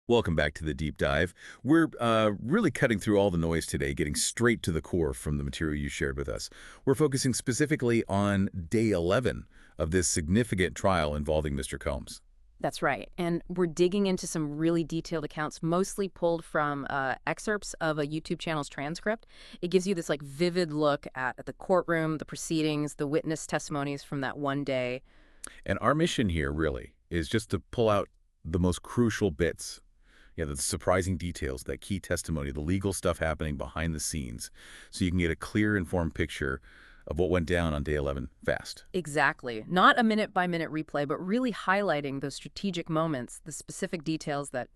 Welcome back to the deep dive. We're really cutting through all the noise today, getting straight to the core from the material you shared with us. We're focusing specifically on day 11 of this significant trial involving Mr. Combs. That's right. And we're digging into some really detailed accounts, mostly pulled from excerpts of a YouTube channel's transcript. It gives you this vivid look at the courtroom, the proceedings, the witness testimonies from that one day. And our mission here, really, is just to pull out the most crucial bits, the surprising details, that key testimony, the legal stuff happening behind the scenes, so you can get a clear, informed picture of what went down on day 11 fast. Exactly. Not a minute-by-minute replay, but really highlighting those strategic moments, the specific details that,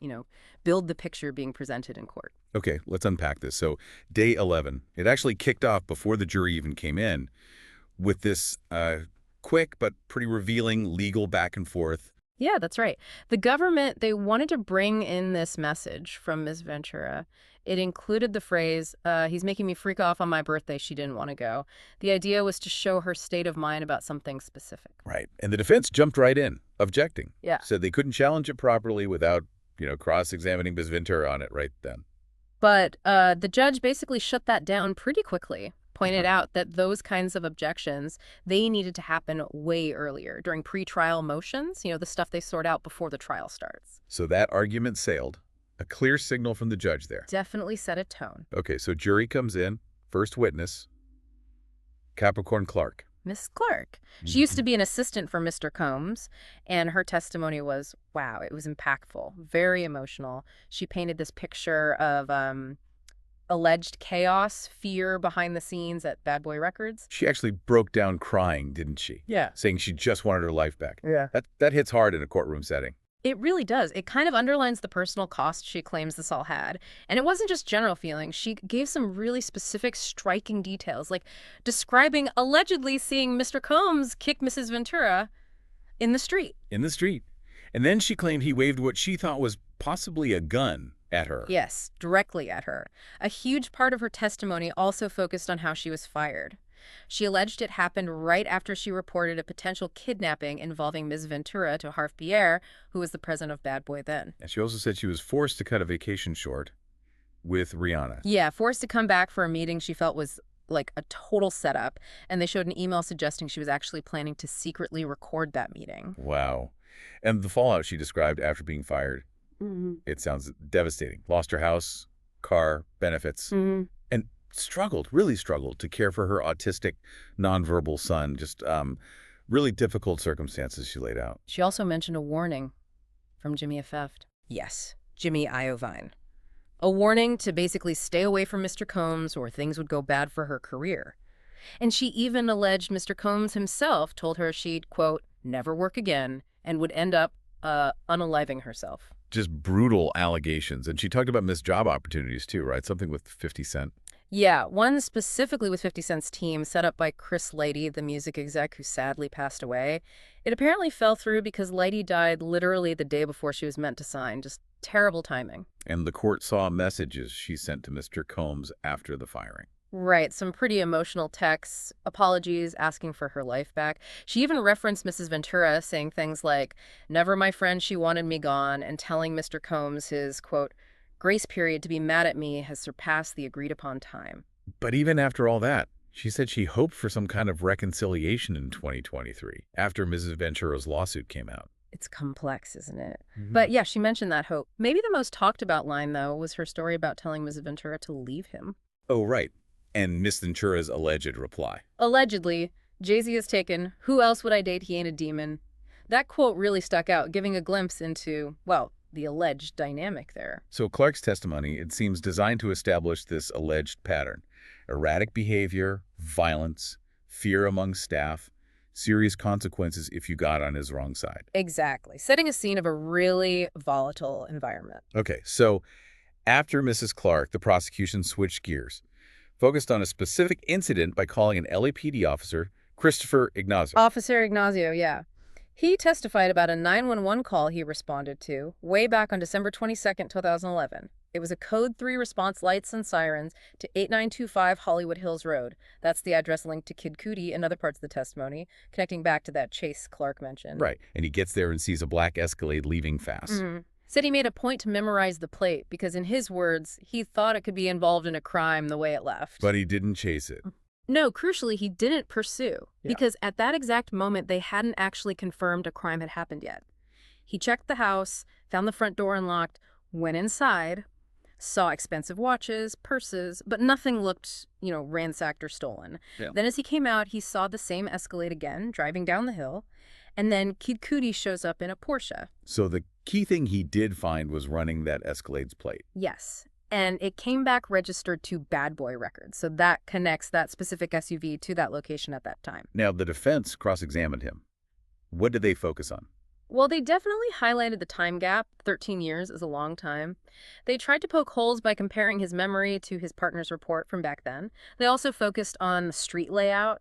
build the picture being presented in court. Okay, let's unpack this. So day 11, it actually kicked off before the jury even came in with this quick but pretty revealing legal back and forth. Yeah, that's right. The government, they wanted to bring in this message from Ms. Ventura. It included the phrase, he's making me freak off on my birthday, she didn't want to go. The idea was to show her state of mind about something specific. Right. And the defense jumped right in, objecting. Yeah. Said they couldn't challenge it properly without, cross-examining Ms. Ventura on it right then. But the judge basically shut that down pretty quickly, pointed out that those kinds of objections, they needed to happen way earlier, during pretrial motions, the stuff they sort out before the trial starts. So that argument sailed. A clear signal from the judge there. Definitely set a tone. Okay, so jury comes in, first witness, Capricorn Clark. Miss Clark. She used to be an assistant for Mr. Combs, and her testimony was, wow, it was impactful, very emotional. She painted this picture of alleged chaos, fear behind the scenes at Bad Boy Records. She actually broke down crying, didn't she? Yeah. Saying she just wanted her life back. Yeah. That hits hard in a courtroom setting. It really does. It kind of underlines the personal cost she claims this all had. And it wasn't just general feelings. She gave some really specific, striking details, like describing allegedly seeing Mr. Combs kick Mrs. Ventura in the street. In the street. And then she claimed he waved what she thought was possibly a gun at her. Yes, directly at her. A huge part of her testimony also focused on how she was fired. She alleged it happened right after she reported a potential kidnapping involving Ms. Ventura to Harve Pierre, who was the president of Bad Boy then. And she also said she was forced to cut a vacation short with Rihanna. Yeah, forced to come back for a meeting she felt was like a total setup, and they showed an email suggesting she was actually planning to secretly record that meeting. Wow. And the fallout she described after being fired, it sounds devastating. Lost her house, car, benefits, and really struggled to care for her autistic, nonverbal son. Just really difficult circumstances she laid out. She also mentioned a warning from Jimmy Effeft. Yes, Jimmy Iovine. A warning to basically stay away from Mr. Combs or things would go bad for her career. And she even alleged Mr. Combs himself told her she'd, quote, never work again and would end up unaliving herself. Just brutal allegations. And she talked about missed job opportunities too, right? Something with 50 Cent. Yeah, one specifically with 50 Cent's team, set up by Chris Lighty, the music exec who sadly passed away. It apparently fell through because Lighty died literally the day before she was meant to sign. Just terrible timing. And the court saw messages she sent to Mr. Combs after the firing. Right, some pretty emotional texts, apologies, asking for her life back. She even referenced Mrs. Ventura, saying things like, never my friend, she wanted me gone, and telling Mr. Combs his, quote, grace period to be mad at me has surpassed the agreed-upon time. But even after all that, she said she hoped for some kind of reconciliation in 2023, after Mrs. Ventura's lawsuit came out. It's complex, isn't it? But yeah, she mentioned that hope. Maybe the most talked about line, though, was her story about telling Mrs. Ventura to leave him. Oh, right. And Miss Ventura's alleged reply. Allegedly, Jay-Z is taken. Who else would I date? He ain't a demon. That quote really stuck out, giving a glimpse into, well, the alleged dynamic there. So Clark's testimony, it seems designed to establish this alleged pattern. Erratic behavior, violence, fear among staff, serious consequences if you got on his wrong side. Exactly. Setting a scene of a really volatile environment. Okay, so after Mrs. Clark, the prosecution switched gears, focused on a specific incident by calling an LAPD officer, Christopher Ignazio. Officer Ignazio, yeah. He testified about a 911 call he responded to way back on December 22nd, 2011. It was a Code 3 response, lights and sirens, to 8925 Hollywood Hills Road. That's the address linked to Kid Cudi and other parts of the testimony, connecting back to that chase Clark mentioned. Right, and he gets there and sees a black Escalade leaving fast. Said he made a point to memorize the plate because, in his words, he thought it could be involved in a crime the way it left. But he didn't chase it. No, crucially, he didn't pursue Yeah. because at that exact moment, they hadn't actually confirmed a crime had happened yet. He checked the house, found the front door unlocked, went inside, saw expensive watches, purses, but nothing looked, ransacked or stolen. Yeah. Then as he came out, he saw the same Escalade again, driving down the hill, and then Kid Cudi shows up in a Porsche. So the key thing he did find was running that Escalade's plate. Yes, and it came back registered to Bad Boy Records, so that connects that specific SUV to that location at that time. Now, the defense cross-examined him. What did they focus on? Well, they definitely highlighted the time gap. 13 years is a long time. They tried to poke holes by comparing his memory to his partner's report from back then. They also focused on the street layout,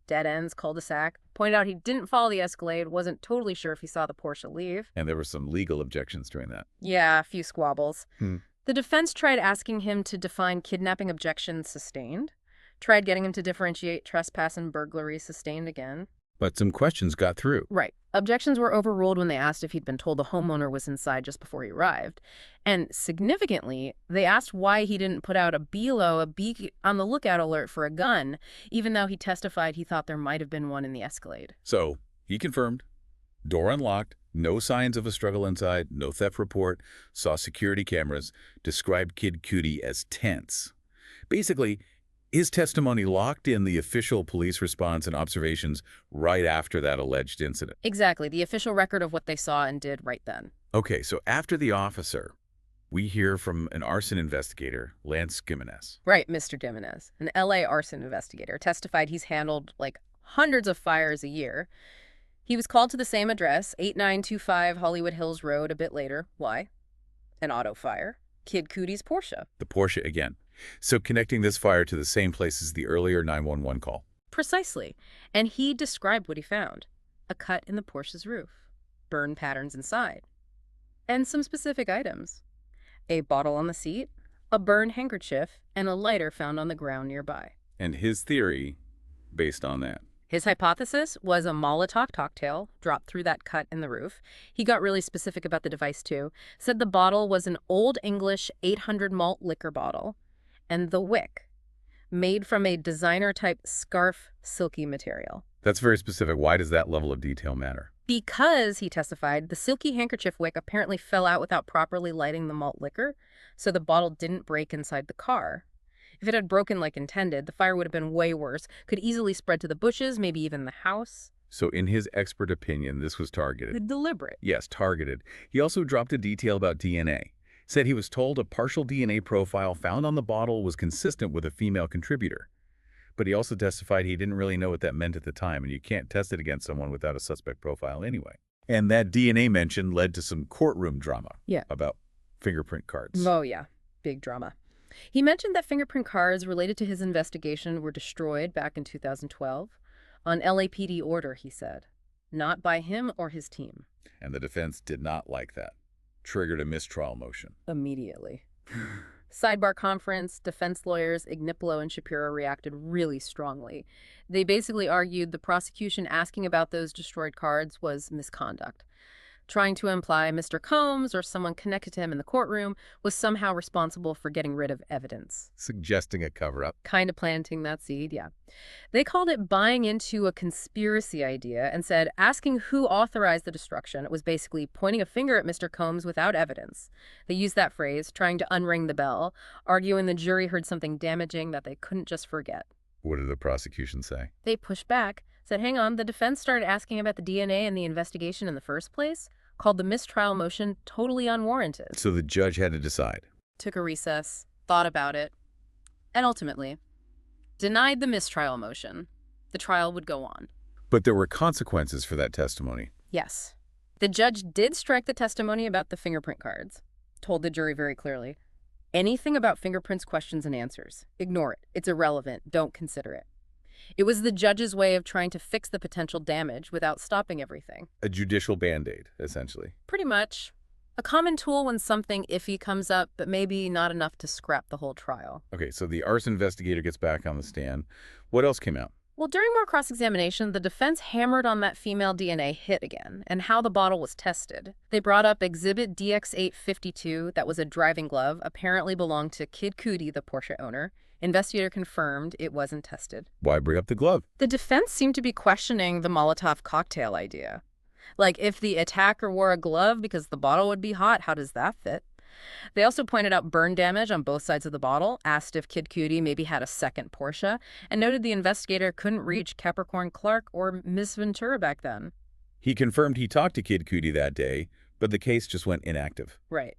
dead ends, cul-de-sac. Pointed out he didn't follow the Escalade, wasn't totally sure if he saw the Porsche leave. And there were some legal objections during that. Yeah, a few squabbles. Hmm. The defense tried asking him to define kidnapping objections sustained, tried getting him to differentiate trespass and burglary sustained again. But some questions got through. Right. Objections were overruled when they asked if he'd been told the homeowner was inside just before he arrived. And significantly, they asked why he didn't put out a BLO, a be on the lookout alert for a gun, even though he testified he thought there might have been one in the Escalade. So he confirmed, door unlocked, no signs of a struggle inside, no theft report, saw security cameras, described Kid Cudi as tense. Basically, his testimony locked in the official police response and observations right after that alleged incident. Exactly, the official record of what they saw and did right then. Okay, so after the officer, we hear from an arson investigator, Lance Gimenez. Right, Mr. Gimenez, an LA arson investigator, testified he's handled hundreds of fires a year. He was called to the same address, 8925 Hollywood Hills Road, a bit later. Why? An auto fire. Kid Cudi's Porsche. The Porsche again. So connecting this fire to the same place as the earlier 911 call. Precisely. And he described what he found. A cut in the Porsche's roof. Burn patterns inside. And some specific items. A bottle on the seat, a burned handkerchief, and a lighter found on the ground nearby. And his theory, based on that. His hypothesis was a Molotov cocktail dropped through that cut in the roof. He got really specific about the device, too. Said the bottle was an Old English 800 malt liquor bottle. And the wick, made from a designer-type scarf silky material. That's very specific. Why does that level of detail matter? Because, he testified, the silky handkerchief wick apparently fell out without properly lighting the malt liquor, so the bottle didn't break inside the car. If it had broken like intended, the fire would have been way worse, could easily spread to the bushes, maybe even the house. So in his expert opinion, this was targeted. Deliberate. Yes, targeted. He also dropped a detail about DNA. Said he was told a partial DNA profile found on the bottle was consistent with a female contributor. But he also testified he didn't really know what that meant at the time, and you can't test it against someone without a suspect profile anyway. And that DNA mention led to some courtroom drama about fingerprint cards. Oh, yeah. Big drama. He mentioned that fingerprint cards related to his investigation were destroyed back in 2012 on LAPD order, he said. Not by him or his team. And the defense did not like that. Triggered a mistrial motion. Immediately. Sidebar conference, defense lawyers Ignipolo and Shapiro reacted really strongly. They basically argued the prosecution asking about those destroyed cards was misconduct. Trying to imply Mr. Combs or someone connected to him in the courtroom was somehow responsible for getting rid of evidence. Suggesting a cover-up. Kind of planting that seed, yeah. They called it buying into a conspiracy idea and said asking who authorized the destruction was basically pointing a finger at Mr. Combs without evidence. They used that phrase, trying to unring the bell, arguing the jury heard something damaging that they couldn't just forget. What did the prosecution say? They pushed back, said, hang on, the defense started asking about the DNA in the investigation in the first place, called the mistrial motion totally unwarranted. So the judge had to decide. Took a recess, thought about it, and ultimately denied the mistrial motion. The trial would go on. But there were consequences for that testimony. Yes. The judge did strike the testimony about the fingerprint cards, told the jury very clearly. Anything about fingerprints, questions, and answers. Ignore it. It's irrelevant. Don't consider it. It was the judge's way of trying to fix the potential damage without stopping everything. A judicial Band-Aid, essentially. Pretty much. A common tool when something iffy comes up, but maybe not enough to scrap the whole trial. Okay, so the arson investigator gets back on the stand. What else came out? Well, during more cross-examination, the defense hammered on that female DNA hit again and how the bottle was tested. They brought up Exhibit DX852 that was a driving glove, apparently belonged to Kid Cudi, the Porsche owner. Investigator confirmed it wasn't tested. Why bring up the glove? The defense seemed to be questioning the Molotov cocktail idea. Like, if the attacker wore a glove because the bottle would be hot, how does that fit? They also pointed out burn damage on both sides of the bottle, asked if Kid Cudi maybe had a second Porsche, and noted the investigator couldn't reach Capricorn Clark or Miss Ventura back then. He confirmed he talked to Kid Cudi that day, but the case just went inactive. Right.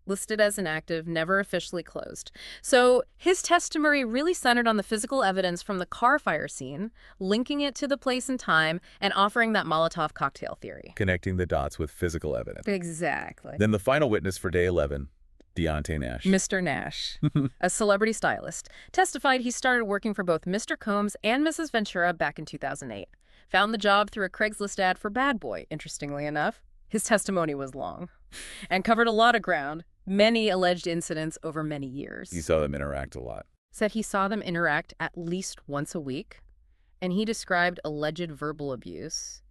Listed as inactive, never officially closed. So his testimony really centered on the physical evidence from the car fire scene, linking it to the place and time, and offering that Molotov cocktail theory. Connecting the dots with physical evidence. Exactly. Then the final witness for day 11, Deontay Nash. Mr. Nash, a celebrity stylist, testified he started working for both Mr. Combs and Mrs. Ventura back in 2008. Found the job through a Craigslist ad for Bad Boy, interestingly enough. His testimony was long and covered a lot of ground, many alleged incidents over many years. He saw them interact a lot. Said he saw them interact at least once a week, and he described alleged verbal abuse.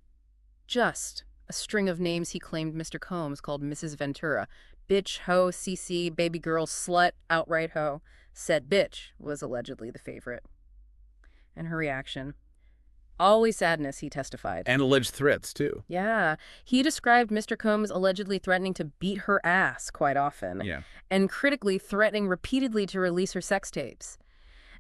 Just a string of names he claimed Mr. Combs called Mrs. Ventura. Bitch, hoe, CC, baby girl, slut, outright hoe. Said bitch was allegedly the favorite. And her reaction? Always sadness, he testified. And alleged threats, too. Yeah. He described Mr. Combs allegedly threatening to beat her ass quite often. Yeah. And critically threatening repeatedly to release her sex tapes.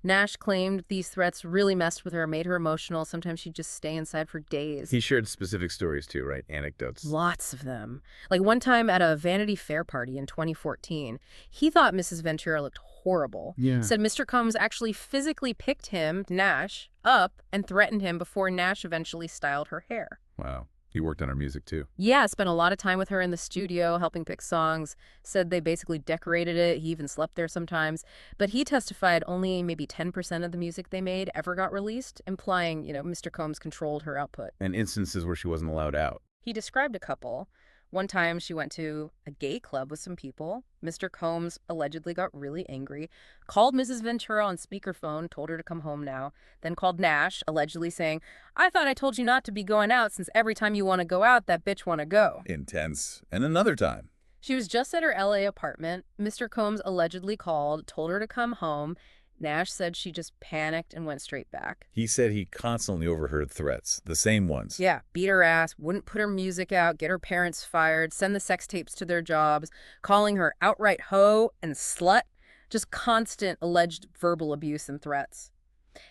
Nash claimed these threats really messed with her, made her emotional. Sometimes she'd just stay inside for days. He shared specific stories, too, right? Anecdotes. Lots of them. Like one time at a Vanity Fair party in 2014, he thought Mrs. Ventura looked horrible. Yeah. Said Mr. Combs actually physically picked him, Nash, up and threatened him before Nash eventually styled her hair. Wow. He worked on her music, too. Yeah, spent a lot of time with her in the studio, helping pick songs. Said they basically decorated it. He even slept there sometimes. But he testified only maybe 10% of the music they made ever got released, implying, Mr. Combs controlled her output. And instances where she wasn't allowed out. He described a couple. One time she went to a gay club with some people. Mr. Combs allegedly got really angry, called Mrs. Ventura on speakerphone, told her to come home now, then called Nash, allegedly saying, I thought I told you not to be going out since every time you want to go out, that bitch want to go. Intense. And another time. She was just at her LA apartment. Mr. Combs allegedly called, told her to come home. Nash said she just panicked and went straight back. He said he constantly overheard threats, the same ones. Yeah, beat her ass, wouldn't put her music out, get her parents fired, send the sex tapes to their jobs, calling her outright hoe and slut. Just constant alleged verbal abuse and threats.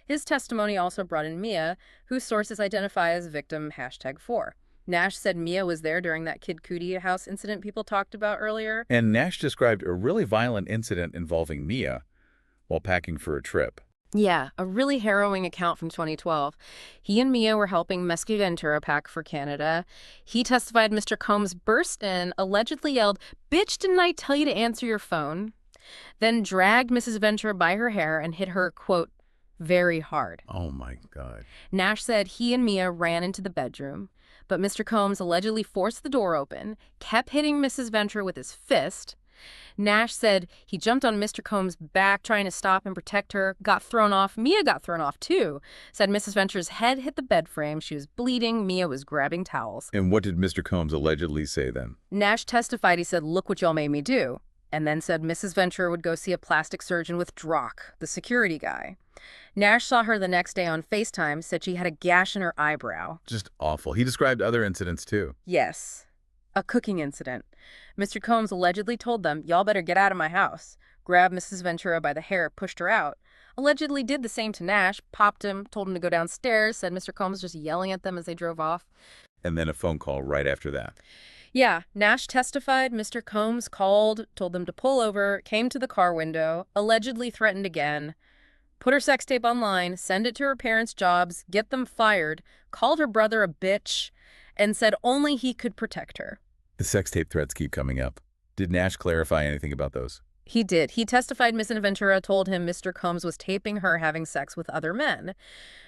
His testimony also brought in Mia, whose sources identify as victim #4. Nash said Mia was there during that Kid Cudi house incident people talked about earlier. And Nash described a really violent incident involving Mia while packing for a trip. Yeah, a really harrowing account from 2012. He and Mia were helping Mesky Ventura pack for Canada. He testified Mr. Combs burst in, allegedly yelled, "Bitch, didn't I tell you to answer your phone?" Then dragged Mrs. Ventura by her hair and hit her, quote, very hard. Oh, my God. Nash said he and Mia ran into the bedroom, but Mr. Combs allegedly forced the door open, kept hitting Mrs. Ventura with his fist. Nash said he jumped on Mr. Combs' back trying to stop and protect her, got thrown off. Mia got thrown off, too. Said Mrs. Ventura's head hit the bed frame. She was bleeding. Mia was grabbing towels. And what did Mr. Combs allegedly say then? Nash testified he said, look what y'all made me do. And then said Mrs. Ventura would go see a plastic surgeon with Drock, the security guy. Nash saw her the next day on FaceTime, said she had a gash in her eyebrow. Just awful. He described other incidents, too. Yes. A cooking incident. Mr. Combs allegedly told them, y'all better get out of my house. Grabbed Mrs. Ventura by the hair, pushed her out. Allegedly did the same to Nash, popped him, told him to go downstairs, said Mr. Combs just yelling at them as they drove off. And then a phone call right after that. Yeah, Nash testified Mr. Combs called, told them to pull over, came to the car window, allegedly threatened again, put her sex tape online, send it to her parents' jobs, get them fired, called her brother a bitch, and said only he could protect her. The sex tape threats keep coming up. Did Nash clarify anything about those? He did. He testified Mrs. Ventura told him Mr. Combs was taping her having sex with other men,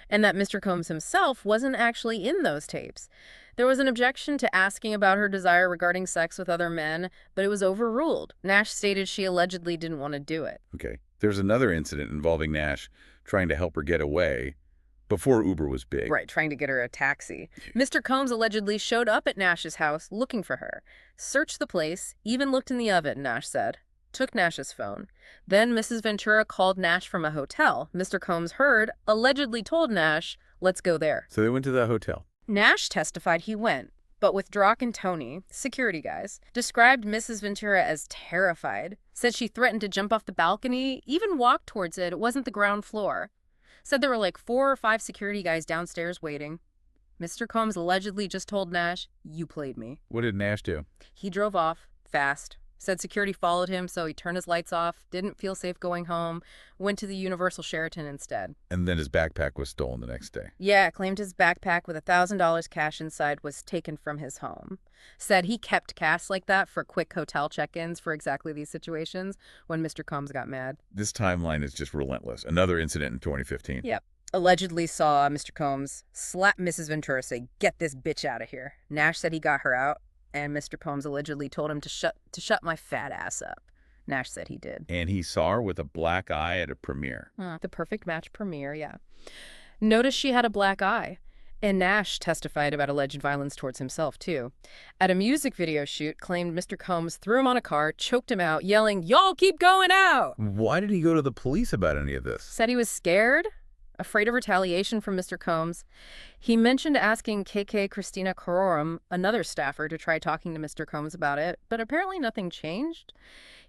and that Mr. Combs himself wasn't actually in those tapes. There was an objection to asking about her desire regarding sex with other men, but it was overruled. Nash stated she allegedly didn't want to do it. Okay. There's another incident involving Nash trying to help her get away, Before Uber was big. Right, trying to get her a taxi. Mr. Combs allegedly showed up at Nash's house looking for her, searched the place, even looked in the oven, Nash said. Took Nash's phone. Then Mrs. Ventura called Nash from a hotel. Mr. Combs heard, allegedly told Nash, let's go there. So they went to the hotel. Nash testified he went, but with Drock and Tony, security guys, described Mrs. Ventura as terrified, said she threatened to jump off the balcony, even walked towards it. It wasn't the ground floor. Said there were like 4 or 5 security guys downstairs waiting. Mr. Combs allegedly just told Nash, you played me. What did Nash do? He drove off, fast. Said security followed him, so he turned his lights off, didn't feel safe going home, went to the Universal Sheraton instead. And then his backpack was stolen the next day. Yeah, claimed his backpack with $1,000 cash inside was taken from his home. Said he kept cash like that for quick hotel check-ins for exactly these situations when Mr. Combs got mad. This timeline is just relentless. Another incident in 2015. Yep. Allegedly saw Mr. Combs slap Mrs. Ventura, say, get this bitch out of here. Nash said he got her out, and Mr. Combs allegedly told him to shut my fat ass up. Nash said he did. And he saw her with a black eye at a premiere. The perfect match premiere, yeah. Noticed she had a black eye. And Nash testified about alleged violence towards himself, too. At a music video shoot, claimed Mr. Combs threw him on a car, choked him out, yelling, y'all keep going out! Why did he go to the police about any of this? Said he was scared, afraid of retaliation from Mr. Combs. He mentioned asking KK Christina Courtroom, another staffer, to try talking to Mr. Combs about it, but apparently nothing changed.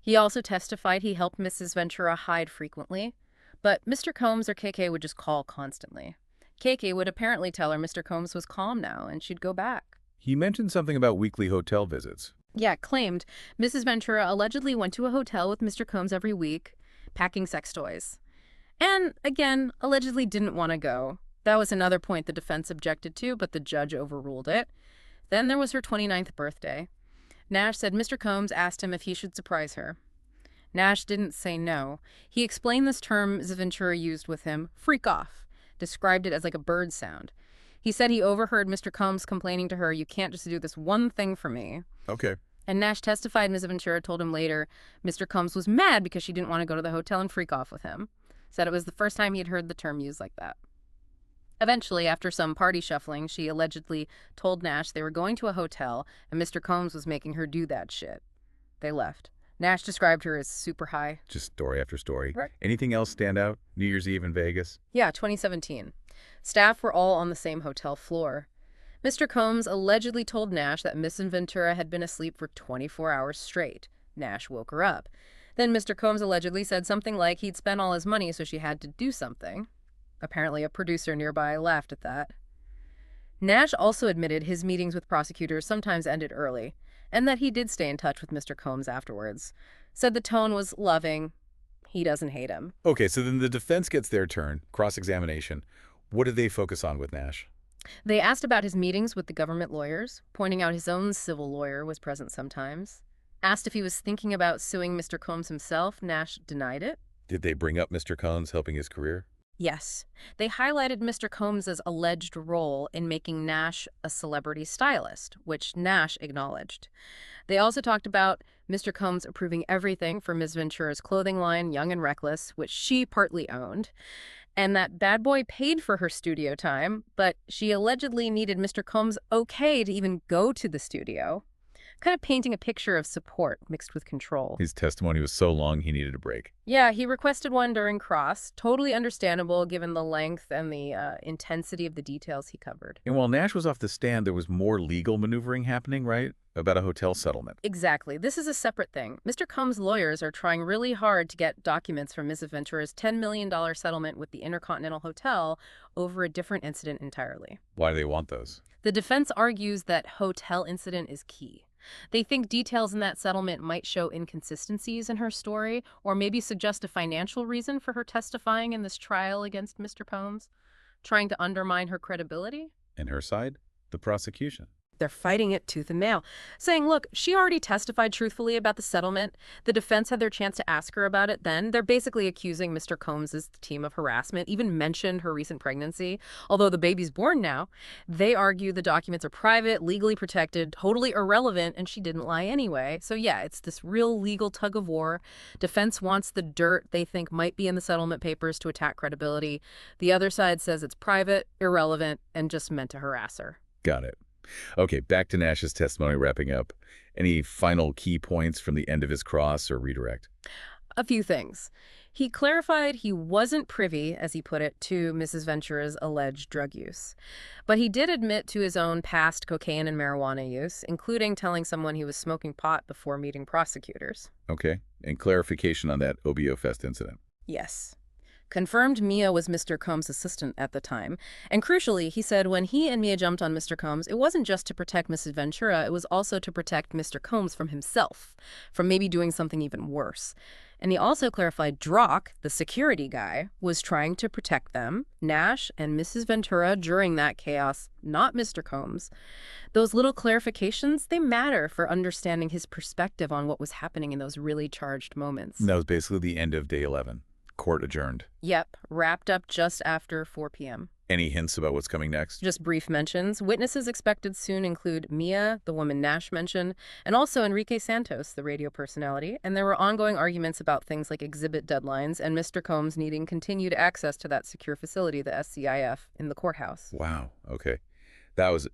He also testified he helped Mrs. Ventura hide frequently, but Mr. Combs or KK would just call constantly. KK would apparently tell her Mr. Combs was calm now and she'd go back. He mentioned something about weekly hotel visits. Yeah, claimed Mrs. Ventura allegedly went to a hotel with Mr. Combs every week, packing sex toys. And, again, allegedly didn't want to go. That was another point the defense objected to, but the judge overruled it. Then there was her 29th birthday. Nash said Mr. Combs asked him if he should surprise her. Nash didn't say no. He explained this term Ventura used with him, freak off. Described it as like a bird sound. He said he overheard Mr. Combs complaining to her, you can't just do this one thing for me. Okay. And Nash testified Ms. Ventura told him later Mr. Combs was mad because she didn't want to go to the hotel and freak off with him. Said it was the first time he had heard the term used like that. Eventually, after some party shuffling, she allegedly told Nash they were going to a hotel and Mr. Combs was making her do that shit. They left. Nash described her as super high. Just story after story. Right. Anything else stand out? New Year's Eve in Vegas? Yeah, 2017. Staff were all on the same hotel floor. Mr. Combs allegedly told Nash that Miss Ventura had been asleep for 24 hours straight. Nash woke her up. Then Mr. Combs allegedly said something like he'd spent all his money so she had to do something. Apparently a producer nearby laughed at that. Nash also admitted his meetings with prosecutors sometimes ended early, and that he did stay in touch with Mr. Combs afterwards. Said the tone was loving. He doesn't hate him. Okay, so then the defense gets their turn, cross-examination. What did they focus on with Nash? They asked about his meetings with the government lawyers, pointing out his own civil lawyer was present sometimes. Asked if he was thinking about suing Mr. Combs himself. Nash denied it. Did they bring up Mr. Combs helping his career? Yes. They highlighted Mr. Combs' alleged role in making Nash a celebrity stylist, which Nash acknowledged. They also talked about Mr. Combs approving everything for Ms. Ventura's clothing line, Young and Reckless, which she partly owned, and that Bad Boy paid for her studio time, but she allegedly needed Mr. Combs' okay to even go to the studio. Kind of painting a picture of support mixed with control. His testimony was so long he needed a break. Yeah, he requested one during cross. Totally understandable given the length and the intensity of the details he covered. And while Nash was off the stand, there was more legal maneuvering happening, right? About a hotel settlement. Exactly. This is a separate thing. Mr. Combs' lawyers are trying really hard to get documents from Ms. Ventura's $10 million settlement with the Intercontinental Hotel over a different incident entirely. Why do they want those? The defense argues that hotel incident is key. They think details in that settlement might show inconsistencies in her story or maybe suggest a financial reason for her testifying in this trial against Mr. Combs, trying to undermine her credibility. And her side? The prosecution. They're fighting it tooth and nail, saying, look, she already testified truthfully about the settlement. The defense had their chance to ask her about it then. They're basically accusing Mr. Combs' team of harassment, even mentioned her recent pregnancy. Although the baby's born now, they argue the documents are private, legally protected, totally irrelevant, and she didn't lie anyway. So yeah, it's this real legal tug of war. Defense wants the dirt they think might be in the settlement papers to attack credibility. The other side says it's private, irrelevant, and just meant to harass her. Got it. Okay, back to Nash's testimony wrapping up. Any final key points from the end of his cross or redirect? A few things. He clarified he wasn't privy, as he put it, to Mrs. Ventura's alleged drug use. But he did admit to his own past cocaine and marijuana use, including telling someone he was smoking pot before meeting prosecutors. Okay, and clarification on that OBO Fest incident. Yes. Confirmed Mia was Mr. Combs' assistant at the time. And crucially, he said when he and Mia jumped on Mr. Combs, it wasn't just to protect Mrs. Ventura, it was also to protect Mr. Combs from himself, from maybe doing something even worse. And he also clarified Drock, the security guy, was trying to protect them, Nash and Mrs. Ventura, during that chaos, not Mr. Combs. Those little clarifications, they matter for understanding his perspective on what was happening in those really charged moments. And that was basically the end of day 11. Court adjourned. Yep, wrapped up just after 4 p.m. Any hints about what's coming next? Just brief mentions. Witnesses expected soon include Mia, the woman Nash mentioned, and also Enrique Santos, the radio personality. And there were ongoing arguments about things like exhibit deadlines and Mr. Combs needing continued access to that secure facility, the SCIF, in the courthouse. Wow. Okay. That was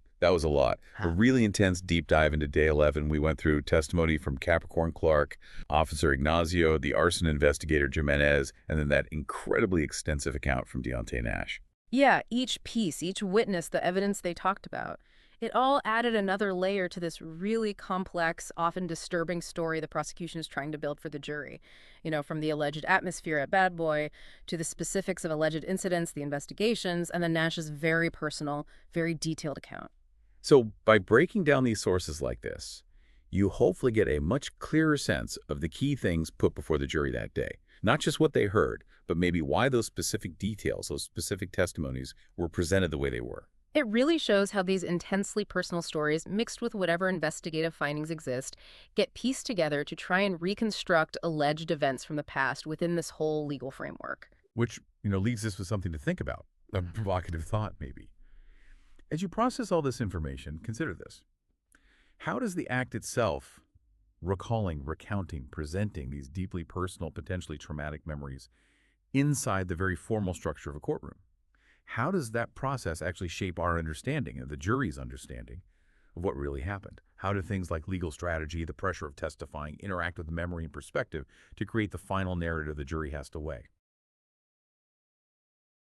a lot. A really intense deep dive into day 11. We went through testimony from Capricorn Clark, Officer Ignacio, the arson investigator Jimenez, and then that incredibly extensive account from Deontay Nash. Yeah, each piece, each witness, the evidence they talked about. It all added another layer to this really complex, often disturbing story the prosecution is trying to build for the jury. You know, from the alleged atmosphere at Bad Boy to the specifics of alleged incidents, the investigations, and then Nash's very personal, very detailed account. So by breaking down these sources like this, you hopefully get a much clearer sense of the key things put before the jury that day. Not just what they heard, but maybe why those specific details, those specific testimonies were presented the way they were. It really shows how these intensely personal stories, mixed with whatever investigative findings exist, get pieced together to try and reconstruct alleged events from the past within this whole legal framework. Which, leads us with something to think about, a provocative thought maybe. As you process all this information, consider this. How does the act itself, recalling, recounting, presenting these deeply personal, potentially traumatic memories inside the very formal structure of a courtroom, how does that process actually shape our understanding, and the jury's understanding, of what really happened? How do things like legal strategy, the pressure of testifying, interact with memory and perspective to create the final narrative the jury has to weigh?